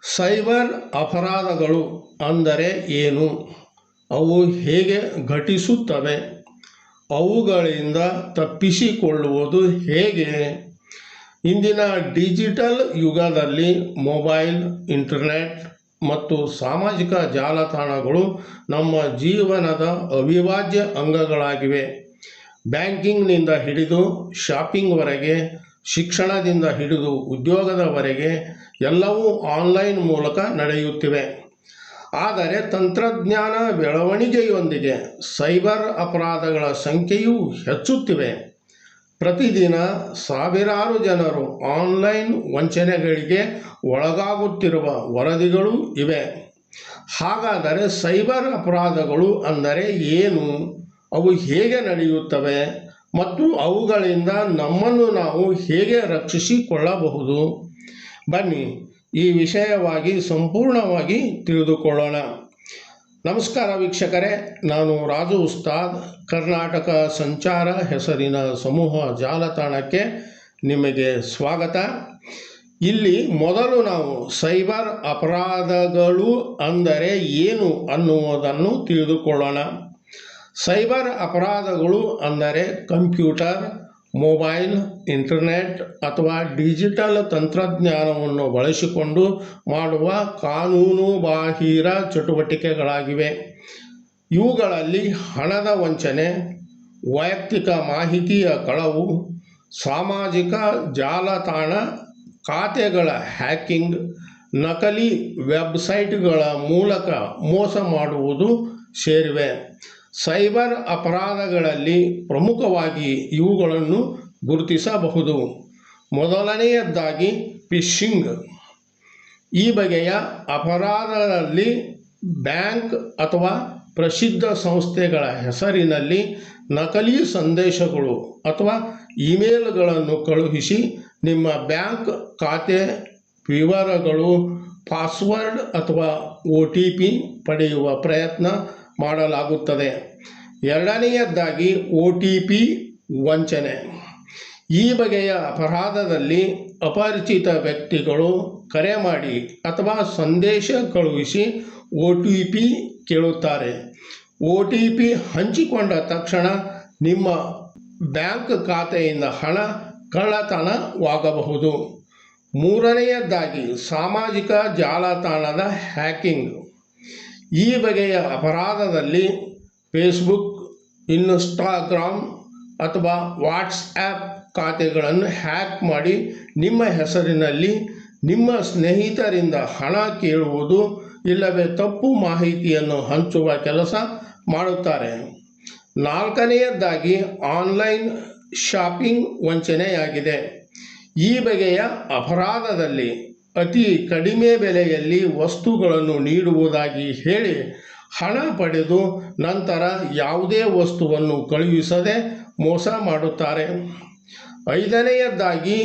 Cyber ಅಪರಾಧಗಳು ಅಂದರೆ ಏನು? ಅವು ಹೇಗೆ ಘಟಿಸುತ್ತವೆ? ಅವುಗಳಿಂದ ತಪ್ಪಿಸಿಕೊಳ್ಳುವುದು ಹೇಗೆ? ಇಂದಿನ ಡಿಜಿಟಲ್ ಯುಗದಲ್ಲಿ ಮೊಬೈಲ್, ಇಂಟರ್ನೆಟ್ ಮತ್ತು ಸಾಮಾಜಿಕ ಜಾಲತಾಣಗಳು ನಮ್ಮ ಜೀವನದ ಅವಿಭಾಜ್ಯ ಅಂಗಗಳಾಗಿವೆ. ಬ್ಯಾಂಕಿಂಗ್ನಿಂದ ಹಿಡಿದು ಶಾಪಿಂಗ್ವರೆಗೆ, ಶಿಕ್ಷಣದಿಂದ ಹಿಡಿದು ಉದ್ಯೋಗದವರೆಗೆ ಎಲ್ಲವೂ ಆನ್ಲೈನ್ ಮೂಲಕ ನಡೆಯುತ್ತಿವೆ. ಆದರೆ ತಂತ್ರಜ್ಞಾನ ಬೆಳವಣಿಗೆಯೊಂದಿಗೆ ಸೈಬರ್ ಅಪರಾಧಗಳ ಸಂಖ್ಯೆಯೂ ಹೆಚ್ಚುತ್ತಿವೆ. ಪ್ರತಿದಿನ ಸಾವಿರಾರು ಜನರು ಆನ್ಲೈನ್ ವಂಚನೆಗಳಿಗೆ ಒಳಗಾಗುತ್ತಿರುವ ವರದಿಗಳೂ ಇವೆ. ಹಾಗಾದರೆ ಸೈಬರ್ ಅಪರಾಧಗಳು ಅಂದರೆ ಏನು? ಅವು ಹೇಗೆ ನಡೆಯುತ್ತವೆ ಮತ್ತು ಅವುಗಳಿಂದ ನಮ್ಮನ್ನು ನಾವು ಹೇಗೆ ರಕ್ಷಿಸಿಕೊಳ್ಳಬಹುದು? ಬನ್ನಿ ಈ ವಿಷಯವಾಗಿ ಸಂಪೂರ್ಣವಾಗಿ ತಿಳಿದುಕೊಳ್ಳೋಣ. ನಮಸ್ಕಾರ ವೀಕ್ಷಕರೇ, ನಾನು ರಾಜು ಉಸ್ತಾದ್. ಕರ್ನಾಟಕ ಸಂಚಾರ ಹೆಸರಿನ ಸಮೂಹ ಜಾಲತಾಣಕ್ಕೆ ನಿಮಗೆ ಸ್ವಾಗತ. ಇಲ್ಲಿ ಮೊದಲು ನಾವು ಸೈಬರ್ ಅಪರಾಧಗಳು ಅಂದರೆ ಏನು ಅನ್ನುವುದನ್ನು ತಿಳಿದುಕೊಳ್ಳೋಣ. ಸೈಬರ್ ಅಪರಾಧಗಳು ಅಂದರೆ ಕಂಪ್ಯೂಟರ್, ಮೊಬೈಲ್, ಇಂಟರ್ನೆಟ್ ಅಥವಾ ಡಿಜಿಟಲ್ ತಂತ್ರಜ್ಞಾನವನ್ನು ಬಳಸಿಕೊಂಡು ಮಾಡುವ ಕಾನೂನುಬಾಹಿರ ಚಟುವಟಿಕೆಗಳಾಗಿವೆ. ಇವುಗಳಲ್ಲಿ ಹಣದ ವಂಚನೆ, ವೈಯಕ್ತಿಕ ಮಾಹಿತಿಯ ಕಳವು, ಸಾಮಾಜಿಕ ಜಾಲತಾಣ ಖಾತೆಗಳ ಹ್ಯಾಕಿಂಗ್, ನಕಲಿ ವೆಬ್ಸೈಟ್ಗಳ ಮೂಲಕ ಮೋಸ ಮಾಡುವುದು ಸೇರಿವೆ. ಸೈಬರ್ ಅಪರಾಧಗಳಲ್ಲಿ ಪ್ರಮುಖವಾಗಿ ಇವುಗಳನ್ನು ಗುರುತಿಸಬಹುದು. ಮೊದಲನೆಯದಾಗಿ ಫಿಶಿಂಗ್. ಈ ಬಗೆಯ ಅಪರಾಧದಲ್ಲಿ ಬ್ಯಾಂಕ್ ಅಥವಾ ಪ್ರಸಿದ್ಧ ಸಂಸ್ಥೆಗಳ ಹೆಸರಿನಲ್ಲಿ ನಕಲಿ ಸಂದೇಶಗಳು ಅಥವಾ ಇಮೇಲ್ಗಳನ್ನು ಕಳುಹಿಸಿ ನಿಮ್ಮ ಬ್ಯಾಂಕ್ ಖಾತೆ ವಿವರಗಳು, ಪಾಸ್ವರ್ಡ್ ಅಥವಾ OTP ಪಡೆಯುವ ಪ್ರಯತ್ನ ಮಾಡಲಾಗುತ್ತದೆ. ಎರಡನೆಯದಾಗಿ OTP ವಂಚನೆ. ಈ ಬಗೆಯ ಅಪರಾಧದಲ್ಲಿ ಅಪರಿಚಿತ ವ್ಯಕ್ತಿಗಳು ಕರೆ ಮಾಡಿ ಅಥವಾ ಸಂದೇಶ ಕಳುಹಿಸಿ OTP ಕೇಳುತ್ತಾರೆ. OTP ಹಂಚಿಕೊಂಡ ತಕ್ಷಣ ನಿಮ್ಮ ಬ್ಯಾಂಕ್ ಖಾತೆಯಿಂದ ಹಣ ಕಳ್ಳತನವಾಗಬಹುದು. ಮೂರನೆಯದಾಗಿ ಸಾಮಾಜಿಕ ಜಾಲತಾಣದ ಹ್ಯಾಕಿಂಗ್. ಈ ಬಗೆಯ ಅಪರಾಧದಲ್ಲಿ ಫೇಸ್ಬುಕ್, ಇನ್ಸ್ಟಾಗ್ರಾಮ್ ಅಥವಾ ವಾಟ್ಸ್ಆ್ಯಪ್ ಖಾತೆಗಳನ್ನು ಹ್ಯಾಕ್ ಮಾಡಿ ನಿಮ್ಮ ಹೆಸರಿನಲ್ಲಿ ನಿಮ್ಮ ಸ್ನೇಹಿತರಿಂದ ಹಣ ಕೇಳುವುದು ಇಲ್ಲವೇ ತಪ್ಪು ಮಾಹಿತಿಯನ್ನು ಹಂಚುವ ಕೆಲಸ ಮಾಡುತ್ತಾರೆ. ನಾಲ್ಕನೆಯದಾಗಿ ಆನ್ಲೈನ್ ಶಾಪಿಂಗ್ ವಂಚನೆಯಾಗಿದೆ. ಈ ಬಗೆಯ ಅಪರಾಧದಲ್ಲಿ ಅತಿ ಕಡಿಮೆ ಬೆಲೆಯಲ್ಲಿ ವಸ್ತುಗಳನ್ನು ನೀಡುವುದಾಗಿ ಹೇಳಿ ಹಣ ಪಡೆದು ನಂತರ ಯಾವುದೇ ವಸ್ತುವನ್ನು ಕಳುಹಿಸದೆ ಮೋಸ ಮಾಡುತ್ತಾರೆ. ಐದನೆಯದಾಗಿ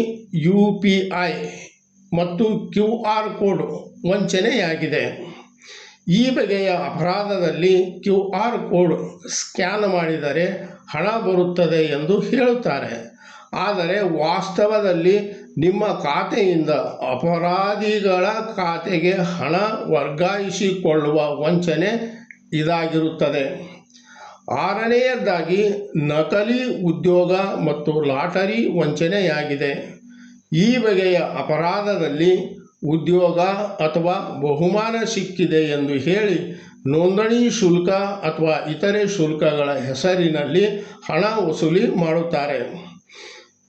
UPI ಮತ್ತು QR ಕೋಡ್ ವಂಚನೆಯಾಗಿದೆ. ಈ ಬಗೆಯ ಅಪರಾಧದಲ್ಲಿ QR ಕೋಡ್ ಸ್ಕ್ಯಾನ್ ಮಾಡಿದರೆ ಹಣ ಬರುತ್ತದೆ ಎಂದು ಹೇಳುತ್ತಾರೆ. ಆದರೆ ವಾಸ್ತವದಲ್ಲಿ ನಿಮ್ಮ ಖಾತೆಯಿಂದ ಅಪರಾಧಿಗಳ ಖಾತೆಗೆ ಹಣ ವರ್ಗಾಯಿಸಿಕೊಳ್ಳುವ ವಂಚನೆ ಇದಾಗಿರುತ್ತದೆ. ಆರನೆಯದಾಗಿ ನಕಲಿ ಉದ್ಯೋಗ ಮತ್ತು ಲಾಟರಿ ವಂಚನೆಯಾಗಿದೆ. ಈ ಬಗೆಯ ಅಪರಾಧದಲ್ಲಿ ಉದ್ಯೋಗ ಅಥವಾ ಬಹುಮಾನ ಸಿಕ್ಕಿದೆ ಎಂದು ಹೇಳಿ ನೋಂದಣಿ ಶುಲ್ಕ ಅಥವಾ ಇತರೆ ಶುಲ್ಕಗಳ ಹೆಸರಿನಲ್ಲಿ ಹಣ ವಸೂಲಿ ಮಾಡುತ್ತಾರೆ.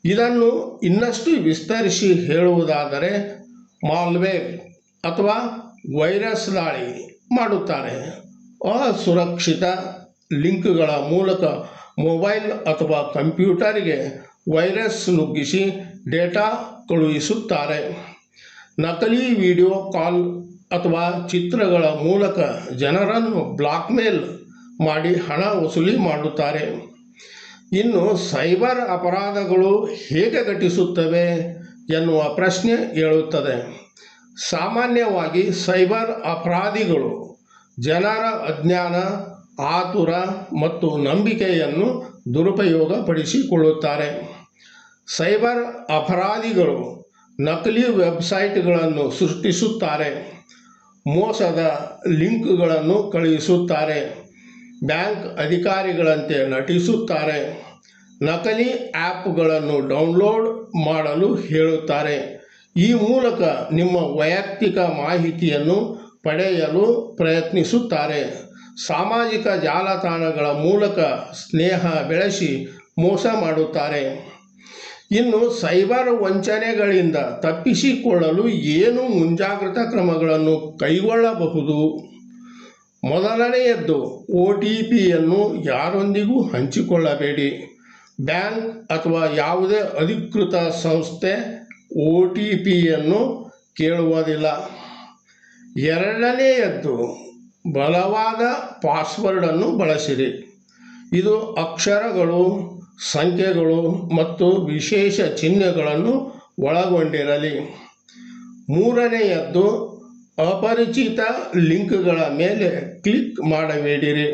ಇದನ್ನು ಇನ್ನಷ್ಟು ವಿಸ್ತರಿಸಿ ಹೇಳುವುದಾದರೆ ಮಾಲ್ವೇರ್ ಅಥವಾ ವೈರಸ್ ದಾಳಿ ಮಾಡುತ್ತಾರೆ. ಅಸುರಕ್ಷಿತ ಲಿಂಕ್ಗಳ ಮೂಲಕ ಮೊಬೈಲ್ ಅಥವಾ ಕಂಪ್ಯೂಟರ್ಗೆ ವೈರಸ್ ನುಗ್ಗಿಸಿ ಡೇಟಾ ಕಳುಹಿಸುತ್ತಾರೆ. ನಕಲಿ ವಿಡಿಯೋ ಕಾಲ್ ಅಥವಾ ಚಿತ್ರಗಳ ಮೂಲಕ ಜನರನ್ನು ಬ್ಲಾಕ್ಮೇಲ್ ಮಾಡಿ ಹಣ ವಸೂಲಿ ಮಾಡುತ್ತಾರೆ. ಇನ್ನು ಸೈಬರ್ ಅಪರಾಧಗಳು ಹೇಗೆ ಘಟಿಸುತ್ತವೆ ಎನ್ನುವ ಪ್ರಶ್ನೆ ಏಳುತ್ತದೆ. ಸಾಮಾನ್ಯವಾಗಿ ಸೈಬರ್ ಅಪರಾಧಿಗಳು ಜನರ ಅಜ್ಞಾನ, ಆತುರ ಮತ್ತು ನಂಬಿಕೆಯನ್ನು ದುರುಪಯೋಗಪಡಿಸಿಕೊಳ್ಳುತ್ತಾರೆ. ಸೈಬರ್ ಅಪರಾಧಿಗಳು ನಕಲಿ ವೆಬ್ಸೈಟ್ಗಳನ್ನು ಸೃಷ್ಟಿಸುತ್ತಾರೆ ಮೋಸದ ಲಿಂಕ್ಗಳನ್ನು ಕಳುಹಿಸುತ್ತಾರೆ. ಬ್ಯಾಂಕ್ ಅಧಿಕಾರಿಗಳಂತೆ ನಟಿಸುತ್ತಾರೆ. ನಕಲಿ ಆ್ಯಪ್ಗಳನ್ನು ಡೌನ್ಲೋಡ್ ಮಾಡಲು ಹೇಳುತ್ತಾರೆ. ಈ ಮೂಲಕ ನಿಮ್ಮ ವೈಯಕ್ತಿಕ ಮಾಹಿತಿಯನ್ನು ಪಡೆಯಲು ಪ್ರಯತ್ನಿಸುತ್ತಾರೆ. ಸಾಮಾಜಿಕ ಜಾಲತಾಣಗಳ ಮೂಲಕ ಸ್ನೇಹ ಬೆಳೆಸಿ ಮೋಸ ಮಾಡುತ್ತಾರೆ. ಇನ್ನು ಸೈಬರ್ ವಂಚನೆಗಳಿಂದ ತಪ್ಪಿಸಿಕೊಳ್ಳಲು ಏನು ಮುಂಜಾಗ್ರತಾ ಕ್ರಮಗಳನ್ನು ಕೈಗೊಳ್ಳಬಹುದು? ಮೊದಲನೆಯದ್ದು, OTPಯನ್ನು ಯಾರೊಂದಿಗೂ ಹಂಚಿಕೊಳ್ಳಬೇಡಿ. ಬ್ಯಾಂಕ್ ಅಥವಾ ಯಾವುದೇ ಅಧಿಕೃತ ಸಂಸ್ಥೆ OTPಯನ್ನು ಕೇಳುವುದಿಲ್ಲ. ಎರಡನೆಯದ್ದು, ಬಲವಾದ ಪಾಸ್ವರ್ಡನ್ನು ಬಳಸಿರಿ. ಇದು ಅಕ್ಷರಗಳು, ಸಂಖ್ಯೆಗಳು ಮತ್ತು ವಿಶೇಷ ಚಿಹ್ನೆಗಳನ್ನು ಒಳಗೊಂಡಿರಲಿ. ಮೂರನೆಯದ್ದು, ಅಪರಿಚಿತ ಲಿಂಕ್ಗಳ ಮೇಲೆ ಕ್ಲಿಕ್ ಮಾಡಬೇಡಿರಿ.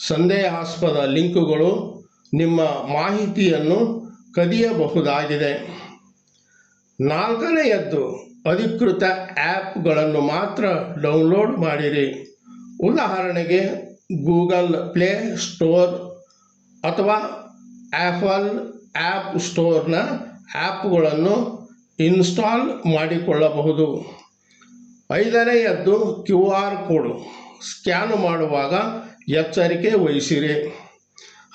ಸಂದೇಹಾಸ್ಪದ ಲಿಂಕ್ಗಳು ನಿಮ್ಮ ಮಾಹಿತಿಯನ್ನು ಕದಿಯಬಹುದಾಗಿದೆ. ನಾಲ್ಕನೆಯದ್ದು, ಅಧಿಕೃತ ಆ್ಯಪ್ಗಳನ್ನು ಮಾತ್ರ ಡೌನ್ಲೋಡ್ ಮಾಡಿರಿ. ಉದಾಹರಣೆಗೆ ಗೂಗಲ್ ಪ್ಲೇ ಸ್ಟೋರ್ ಅಥವಾ ಆ್ಯಪಲ್ ಆ್ಯಪ್ ಸ್ಟೋರ್ನ ಆ್ಯಪ್ಗಳನ್ನು ಇನ್ಸ್ಟಾಲ್ ಮಾಡಿಕೊಳ್ಳಬಹುದು. ಐದನೆಯದ್ದು, QR ಕೋಡ್ ಸ್ಕ್ಯಾನ್ ಮಾಡುವಾಗ ಎಚ್ಚರಿಕೆ ವಹಿಸಿರಿ.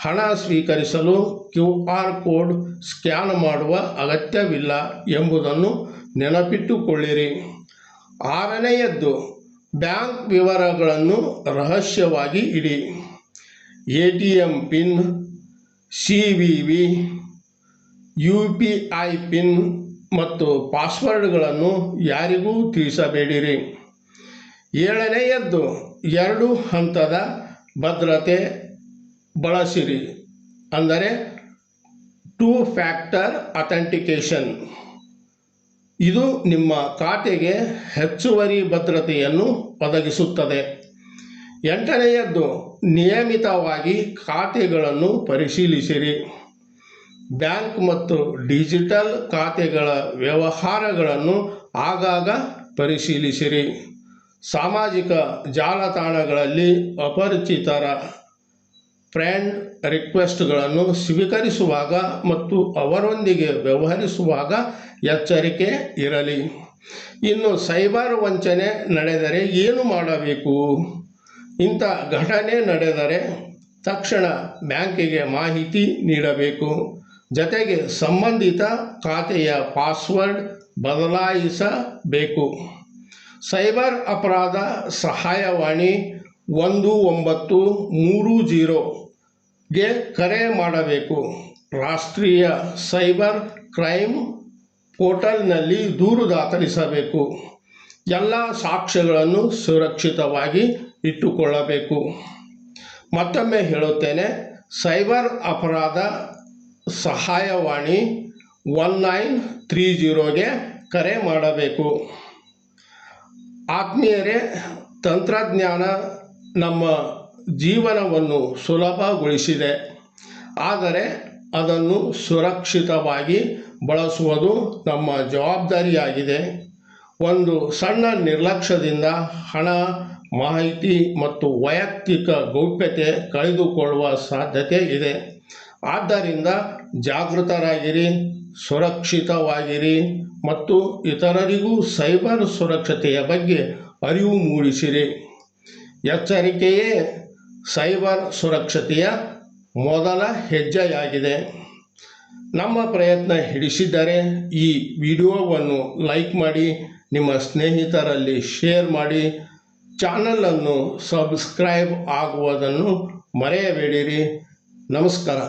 ಹಣ ಸ್ವೀಕರಿಸಲು QR ಕೋಡ್ ಸ್ಕ್ಯಾನ್ ಮಾಡುವ ಅಗತ್ಯವಿಲ್ಲ ಎಂಬುದನ್ನು ನೆನಪಿಟ್ಟುಕೊಳ್ಳಿರಿ. ಆರನೆಯದ್ದು, ಬ್ಯಾಂಕ್ ವಿವರಗಳನ್ನು ರಹಸ್ಯವಾಗಿ ಇಡಿ. ATM pin, CVV, UPI pin ಮತ್ತು ಪಾಸ್ವರ್ಡ್ಗಳನ್ನು ಯಾರಿಗೂ ತಿಳಿಸಬೇಡಿರಿ. ಏಳನೆಯದ್ದು, 2 ಹಂತದ ಭದ್ರತೆ ಬಳಸಿರಿ. ಅಂದರೆ 2 ಫ್ಯಾಕ್ಟರ್ ಅಥೆಂಟಿಕೇಷನ್. ಇದು ನಿಮ್ಮ ಖಾತೆಗೆ ಹೆಚ್ಚುವರಿ ಭದ್ರತೆಯನ್ನು ಒದಗಿಸುತ್ತದೆ. ಎಂಟನೆಯದ್ದು, ನಿಯಮಿತವಾಗಿ ಖಾತೆಗಳನ್ನು ಪರಿಶೀಲಿಸಿರಿ. ಬ್ಯಾಂಕ್ ಮತ್ತು ಡಿಜಿಟಲ್ ಖಾತೆಗಳ ವ್ಯವಹಾರಗಳನ್ನು ಆಗಾಗ ಪರಿಶೀಲಿಸಿರಿ. ಸಾಮಾಜಿಕ ಜಾಲತಾಣಗಳಲ್ಲಿ ಅಪರಿಚಿತರ ಫ್ರೆಂಡ್ ರಿಕ್ವೆಸ್ಟ್ಗಳನ್ನು ಸ್ವೀಕರಿಸುವಾಗ ಮತ್ತು ಅವರೊಂದಿಗೆ ವ್ಯವಹರಿಸುವಾಗ ಎಚ್ಚರಿಕೆ ಇರಲಿ. ಇನ್ನು ಸೈಬರ್ ವಂಚನೆ ನಡೆದರೆ ಏನು ಮಾಡಬೇಕು? ಇಂಥ ಘಟನೆ ನಡೆದರೆ ತಕ್ಷಣ ಬ್ಯಾಂಕಿಗೆ ಮಾಹಿತಿ ನೀಡಬೇಕು. ಜೊತೆಗೆ ಸಂಬಂಧಿತ ಖಾತೆಯ ಪಾಸ್ವರ್ಡ್ ಬದಲಾಯಿಸಬೇಕು. ಸೈಬರ್ ಅಪರಾಧ ಸಹಾಯವಾಣಿ 1930ಗೆ ಕರೆ ಮಾಡಬೇಕು. ರಾಷ್ಟ್ರೀಯ ಸೈಬರ್ ಕ್ರೈಮ್ ಪೋರ್ಟಲ್ನಲ್ಲಿ ದೂರು ದಾಖಲಿಸಬೇಕು. ಎಲ್ಲ ಸಾಕ್ಷ್ಯಗಳನ್ನು ಸುರಕ್ಷಿತವಾಗಿ ಇಟ್ಟುಕೊಳ್ಳಬೇಕು. ಮತ್ತೊಮ್ಮೆ ಹೇಳುತ್ತೇನೆ, ಸೈಬರ್ ಅಪರಾಧ ಸಹಾಯವಾಣಿ 1930ಗೆ ಕರೆ ಮಾಡಬೇಕು. ಆತ್ಮೀಯರೇ, ತಂತ್ರಜ್ಞಾನ ನಮ್ಮ ಜೀವನವನ್ನು ಸುಲಭಗೊಳಿಸಿದೆ. ಆದರೆ ಅದನ್ನು ಸುರಕ್ಷಿತವಾಗಿ ಬಳಸುವುದು ನಮ್ಮ ಜವಾಬ್ದಾರಿಯಾಗಿದೆ. ಒಂದು ಸಣ್ಣ ನಿರ್ಲಕ್ಷ್ಯದಿಂದ ಹಣ, ಮಾಹಿತಿ ಮತ್ತು ವೈಯಕ್ತಿಕ ಗೌಪ್ಯತೆ ಕಳೆದುಕೊಳ್ಳುವ ಸಾಧ್ಯತೆ ಇದೆ. ಆದ್ದರಿಂದ ಜಾಗೃತರಾಗಿರಿ, ಸುರಕ್ಷಿತವಾಗಿರಿ ಮತ್ತು ಇತರರಿಗೂ ಸೈಬರ್ ಸುರಕ್ಷತೆಯ ಬಗ್ಗೆ ಅರಿವು ಮೂಡಿಸಿರಿ. ಎಚ್ಚರಿಕೆಯೇ ಸೈಬರ್ ಸುರಕ್ಷತೆಯ ಮೊದಲ ಹೆಜ್ಜೆಯಾಗಿದೆ. ನಮ್ಮ ಪ್ರಯತ್ನ ಹಿಡಿಸಿದರೆ ಈ ವಿಡಿಯೋವನ್ನು ಲೈಕ್ ಮಾಡಿ, ನಿಮ್ಮ ಸ್ನೇಹಿತರಲ್ಲಿ ಶೇರ್ ಮಾಡಿ, ಚಾನಲನ್ನು ಸಬ್ಸ್ಕ್ರೈಬ್ ಆಗುವುದನ್ನು ಮರೆಯಬೇಡಿರಿ. ನಮಸ್ಕಾರ.